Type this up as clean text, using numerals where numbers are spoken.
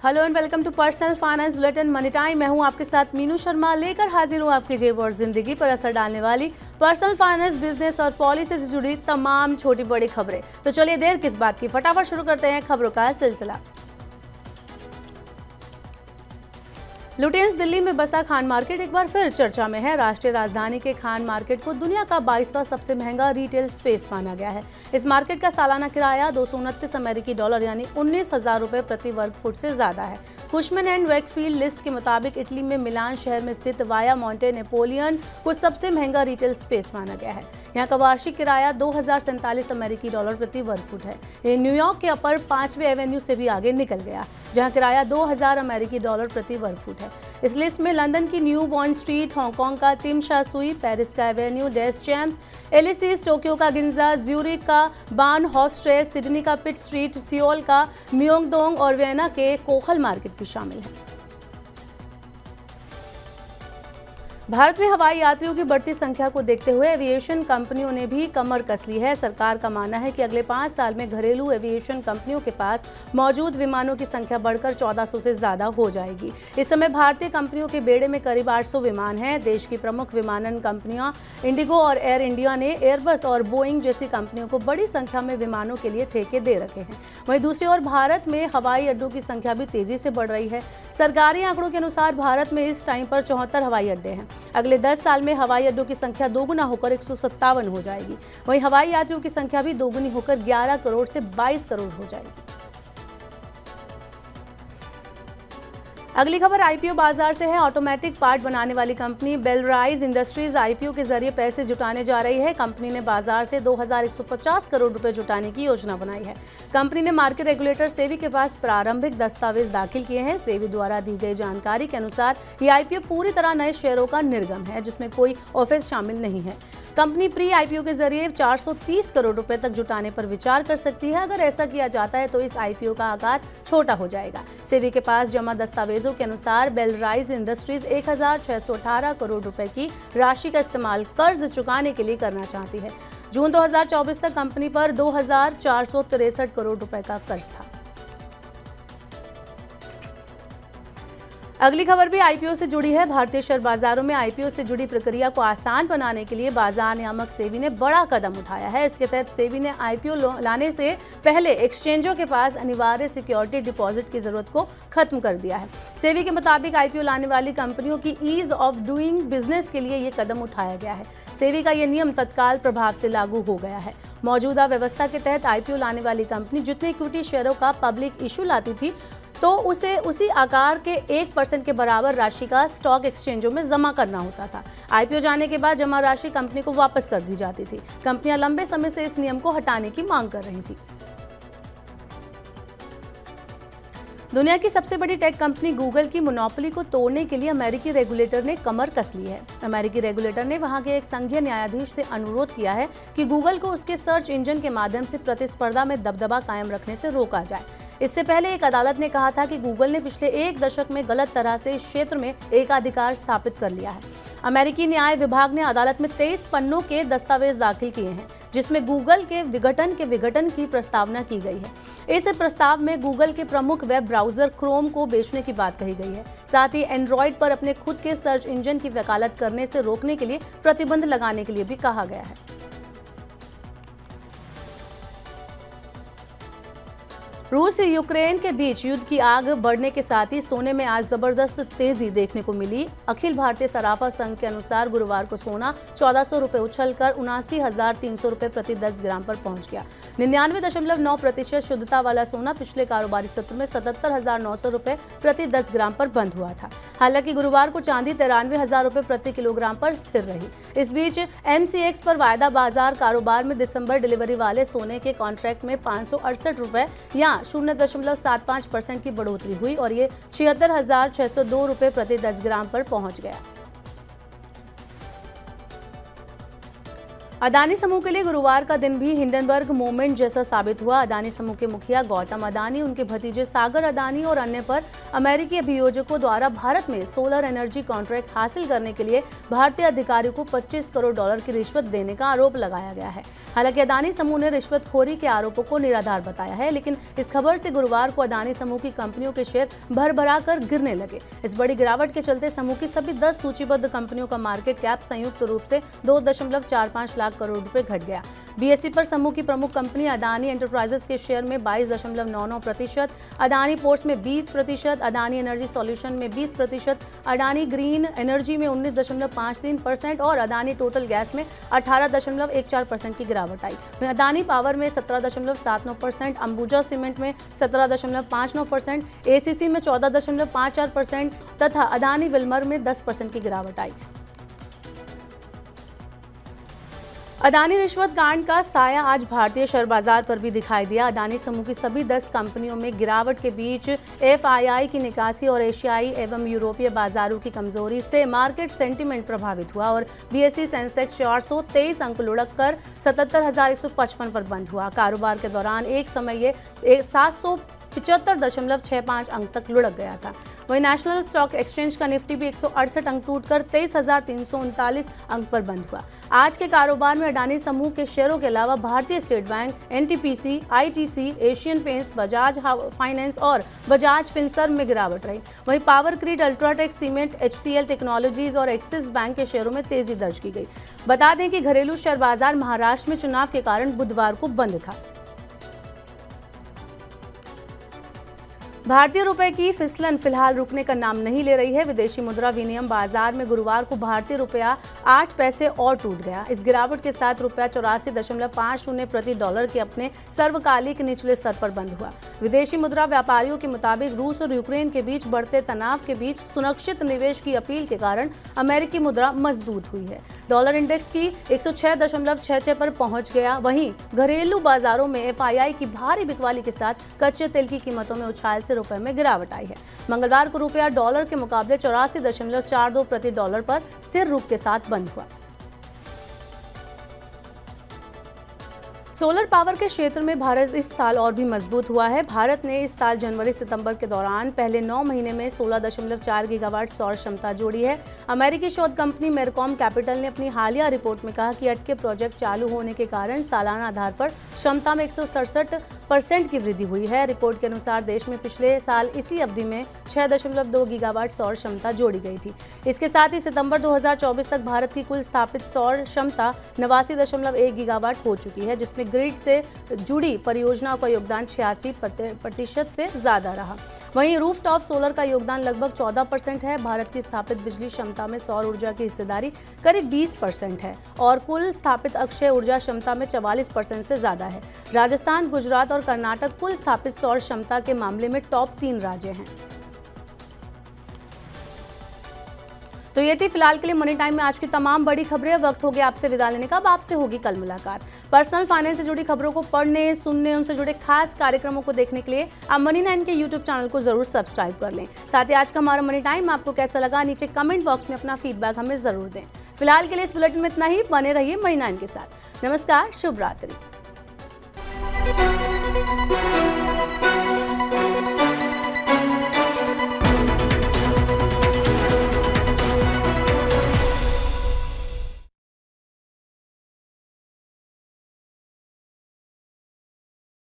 Hello and welcome to personal finance bulletin money time. मैं हूं आपके साथ मीनू शर्मा, लेकर हाजिर हूं आपकी जेब और जिंदगी पर असर डालने वाली पर्सनल फाइनेंस, बिजनेस और पॉलिसी से जुड़ी तमाम छोटी बड़ी खबरें। तो चलिए देर किस बात की, फटाफट शुरू करते हैं खबरों का सिलसिला। लुटियंस दिल्ली में बसा खान मार्केट एक बार फिर चर्चा में है। राष्ट्रीय राजधानी के खान मार्केट को दुनिया का 22वां सबसे महंगा रिटेल स्पेस माना गया है। इस मार्केट का सालाना किराया $229 यानी 19,000 रुपए प्रति वर्ग फुट से ज्यादा है। कुशमन एंड वेकफील्ड लिस्ट के मुताबिक इटली में मिलान शहर में स्थित वाया मॉन्टे नेपोलियन को सबसे महंगा रिटेल स्पेस माना गया है। यहाँ का वार्षिक किराया $2,047 प्रति वर्ग फुट है। ये न्यूयॉर्क के अपर 5वें एवेन्यू से भी आगे निकल गया, जहाँ किराया $2,000 प्रति वर्ग फुट है। इस लिस्ट में लंदन की न्यू बॉन्ड स्ट्रीट, हांगकांग का तिम शा सुई, पेरिस का एवेन्यू डेस चैम्प्स, एलिसीज, टोक्यो का गिंजा, ज्यूरिक का बान हॉफस्ट्रेस, सिडनी का पिट स्ट्रीट, सियोल का म्योंगडोंग और वियना के कोहल मार्केट भी शामिल है। भारत में हवाई यात्रियों की बढ़ती संख्या को देखते हुए एविएशन कंपनियों ने भी कमर कस ली है। सरकार का मानना है कि अगले 5 साल में घरेलू एविएशन कंपनियों के पास मौजूद विमानों की संख्या बढ़कर 1400 से ज्यादा हो जाएगी। इस समय भारतीय कंपनियों के बेड़े में करीब 800 विमान हैं। देश की प्रमुख विमानन कंपनियां इंडिगो और एयर इंडिया ने एयरबस और बोइंग जैसी कंपनियों को बड़ी संख्या में विमानों के लिए ठेके दे रखे हैं। वहीं दूसरी ओर भारत में हवाई अड्डों की संख्या भी तेजी से बढ़ रही है। सरकारी आंकड़ों के अनुसार भारत में इस टाइम पर 74 हवाई अड्डे हैं। अगले 10 साल में हवाई अड्डों की संख्या दोगुना होकर 157 हो जाएगी। वहीं हवाई यात्रियों की संख्या भी दोगुनी होकर 11 करोड़ से 22 करोड़ हो जाएगी। अगली खबर आईपीओ बाजार से है। ऑटोमेटिक पार्ट बनाने वाली कंपनी बेलराइज इंडस्ट्रीज आईपीओ के जरिए पैसे जुटाने जा रही है। कंपनी ने बाजार से 2,150 करोड़ रुपए जुटाने की योजना बनाई है। कंपनी ने मार्केट रेगुलेटर सेबी के पास प्रारंभिक दस्तावेज दाखिल किए हैं। सेबी द्वारा दी गई जानकारी के अनुसार ये आईपीओ पूरी तरह नए शेयरों का निर्गम है, जिसमें कोई ऑफिस शामिल नहीं है। कंपनी प्री आईपीओ के जरिए 430 करोड़ रुपए तक जुटाने पर विचार कर सकती है। अगर ऐसा किया जाता है तो इस आईपीओ का आकार छोटा हो जाएगा। सेबी के पास जमा दस्तावेजों के अनुसार बेलराइज इंडस्ट्रीज 1,618 करोड़ रुपए की राशि का इस्तेमाल कर्ज चुकाने के लिए करना चाहती है। जून 2024 तक कंपनी पर 2,463 करोड़ रुपए का कर्ज था। अगली खबर भी आईपीओ से जुड़ी है। भारतीय शेयर बाजारों में आईपीओ से जुड़ी प्रक्रिया को आसान बनाने के लिए बाजार नियामक सेबी ने बड़ा कदम उठाया है। इसके तहत सेबी ने आईपीओ लाने से पहले एक्सचेंजों के पास अनिवार्य सिक्योरिटी डिपॉजिट की जरूरत को खत्म कर दिया है। सेबी के मुताबिक आईपीओ लाने वाली कंपनियों की ईज ऑफ डूइंग बिजनेस के लिए ये कदम उठाया गया है। सेबी का ये नियम तत्काल प्रभाव से लागू हो गया है। मौजूदा व्यवस्था के तहत आईपीओ लाने वाली कंपनी जितने इक्विटी शेयरों का पब्लिक इशू लाती थी तो उसे उसी आकार के 1% के बराबर राशि का स्टॉक एक्सचेंजों में जमा करना होता था। आईपीओ जाने के बाद जमा राशि कंपनी को वापस कर दी जाती थी। कंपनियां लंबे समय से इस नियम को हटाने की मांग कर रही थी। दुनिया की सबसे बड़ी टेक कंपनी गूगल की मोनोपोली को तोड़ने के लिए अमेरिकी रेगुलेटर ने कमर कस ली है। अमेरिकी रेगुलेटर ने वहां के एक संघीय न्यायाधीश से अनुरोध किया है कि गूगल को उसके सर्च इंजन के माध्यम से प्रतिस्पर्धा में दबदबा कायम रखने से रोका जाए। इससे पहले एक अदालत ने कहा था कि गूगल ने पिछले 1 दशक में गलत तरह से इस क्षेत्र में एकाधिकार स्थापित कर लिया है। अमेरिकी न्याय विभाग ने अदालत में 23 पन्नों के दस्तावेज दाखिल किए हैं, जिसमें गूगल के विघटन की प्रस्तावना की गई है। इस प्रस्ताव में गूगल के प्रमुख वेब ब्राउजर क्रोम को बेचने की बात कही गई है। साथ ही एंड्रॉइड पर अपने खुद के सर्च इंजन की वकालत करने से रोकने के लिए प्रतिबंध लगाने के लिए भी कहा गया है। रूस यूक्रेन के बीच युद्ध की आग बढ़ने के साथ ही सोने में आज जबरदस्त तेजी देखने को मिली। अखिल भारतीय सराफा संघ के अनुसार गुरुवार को सोना 1400 रुपए उछलकर 79,300 रुपए प्रति 10 ग्राम पर पहुंच गया। 99.9% शुद्धता वाला सोना पिछले कारोबारी सत्र में 77,900 रुपए प्रति 10 ग्राम पर बंद हुआ था। हालांकि गुरुवार को चांदी 93,000 रुपए प्रति किलोग्राम पर स्थिर रही। इस बीच MCX पर वायदा बाजार कारोबार में दिसंबर डिलीवरी वाले सोने के कॉन्ट्रैक्ट में 568 रुपए या 0.75% की बढ़ोतरी हुई और ये 76,602 रुपए प्रति 10 ग्राम पर पहुंच गया। अदानी समूह के लिए गुरुवार का दिन भी हिंडनबर्ग मोमेंट जैसा साबित हुआ। अदानी समूह के मुखिया गौतम अदानी, उनके भतीजे सागर अदानी और अन्य पर अमेरिकी अभियोजकों द्वारा भारत में सोलर एनर्जी कॉन्ट्रैक्ट हासिल करने के लिए भारतीय अधिकारियों को $25 करोड़ की रिश्वत देने का आरोप लगाया गया है। हालांकि अदानी समूह ने रिश्वतखोरी के आरोपों को निराधार बताया है, लेकिन इस खबर से गुरुवार को अदानी समूह की कंपनियों के शेयर भरभरा कर गिरने लगे। इस बड़ी गिरावट के चलते समूह की सभी 10 सूचीबद्ध कंपनियों का मार्केट कैप संयुक्त रूप से 2.45 लाख करोड़ रुपए घट गया। बीएसई पर समूह की प्रमुख कंपनी अदानी एंटरप्राइजेस के शेयर में 22.99%, अदानी पोर्ट्स में 20%, अदानी एनर्जी सॉल्यूशन में 20%, अदानी ग्रीन एनर्जी में 19.53% और अदानी टोटल गैस में 18.14% की गिरावट आई। अदानी पावर में 17.79%, अंबुजा सीमेंट में 17.59%, एसीसी में 14.54% तथा अदानी विल्मर में 10% की गिरावट आई। अदानी रिश्वत कांड का साया आज भारतीय शेयर बाजार पर भी दिखाई दिया। अदानी समूह की सभी 10 कंपनियों में गिरावट के बीच एफआईआई की निकासी और एशियाई एवं यूरोपीय बाजारों की कमजोरी से मार्केट सेंटीमेंट प्रभावित हुआ और बीएसई सेंसेक्स 423 अंक लुढ़क कर 77,155 पर बंद हुआ। कारोबार के दौरान एक समय ये 775.65 अंक तक लुढ़क गया था। वहीं नेशनल स्टॉक एक्सचेंज का निफ्टी भी 168 अंक टूटकर 23,339 अंक पर बंद हुआ। आज के कारोबार में अडानी समूह के शेयरों के अलावा भारतीय state bank, NTPC, ITC, Asian paints, Bajaj finance और बजाज फिनसर्व में गिरावट रही। वहीं power grid, UltraTech cement, HCL technologies और एक्सिस बैंक के शेयरों में तेजी दर्ज की गई। बता दें कि घरेलू शेयर बाजार महाराष्ट्र में चुनाव के कारण बुधवार को बंद था। भारतीय रुपए की फिसलन फिलहाल रुकने का नाम नहीं ले रही है। विदेशी मुद्रा विनिमय बाजार में गुरुवार को भारतीय रुपया 8 पैसे और टूट गया। इस गिरावट के साथ रुपया 84.50 प्रति डॉलर के अपने सर्वकालिक निचले स्तर पर बंद हुआ। विदेशी मुद्रा व्यापारियों के मुताबिक रूस और यूक्रेन के बीच बढ़ते तनाव के बीच सुरक्षित निवेश की अपील के कारण अमेरिकी मुद्रा मजबूत हुई है। डॉलर इंडेक्स की 106.66 पर पहुंच गया। वहीं घरेलू बाजारों में एफआईआई की भारी बिकवाली के साथ कच्चे तेल की कीमतों में उछाल से रुपए में गिरावट आई है। मंगलवार को रुपया डॉलर के मुकाबले 84.42 प्रति डॉलर पर स्थिर रूप के साथ बंद हुआ। सोलर पावर के क्षेत्र में भारत इस साल और भी मजबूत हुआ है। भारत ने इस साल जनवरी-सितंबर के दौरान पहले 9 महीने में 16.4 गीगावाट सौर क्षमता जोड़ी है। अमेरिकी शोध कंपनी मेरकॉम कैपिटल ने अपनी हालिया रिपोर्ट में कहा कि अटके प्रोजेक्ट चालू होने के कारण सालाना आधार पर क्षमता में 167% की वृद्धि हुई है। रिपोर्ट के अनुसार देश में पिछले साल इसी अवधि में 6.2 गीगावाट सौर क्षमता जोड़ी गई थी। इसके साथ ही सितंबर 2024 तक भारत की कुल स्थापित सौर क्षमता 89.1 गीगावाट हो चुकी है, जिसमें ग्रिड से जुड़ी परियोजनाओं का योगदान 86% से ज्यादा रहा। वहीं रूफटॉप सोलर का योगदान लगभग 14% है। भारत की स्थापित बिजली क्षमता में सौर ऊर्जा की हिस्सेदारी करीब 20% है और कुल स्थापित अक्षय ऊर्जा क्षमता में 44% से ज्यादा है। राजस्थान, गुजरात और कर्नाटक कुल स्थापित सौर क्षमता के मामले में टॉप 3 राज्य हैं। तो ये थी फिलहाल के लिए मनी टाइम में आज की तमाम बड़ी खबरें। वक्त हो गया आपसे विदा लेने का। अब आपसे होगी कल मुलाकात। पर्सनल फाइनेंस से जुड़ी खबरों को पढ़ने, सुनने, उनसे जुड़े खास कार्यक्रमों को देखने के लिए आप मनी 9 के यूट्यूब चैनल को जरूर सब्सक्राइब कर लें। साथ ही आज का हमारा मनी टाइम आपको कैसा लगा, नीचे कमेंट बॉक्स में अपना फीडबैक हमें जरूर दें। फिलहाल के लिए इस बुलेटिन में इतना ही। बने रहिए मनी 9 के साथ। नमस्कार, शुभ रात्रि।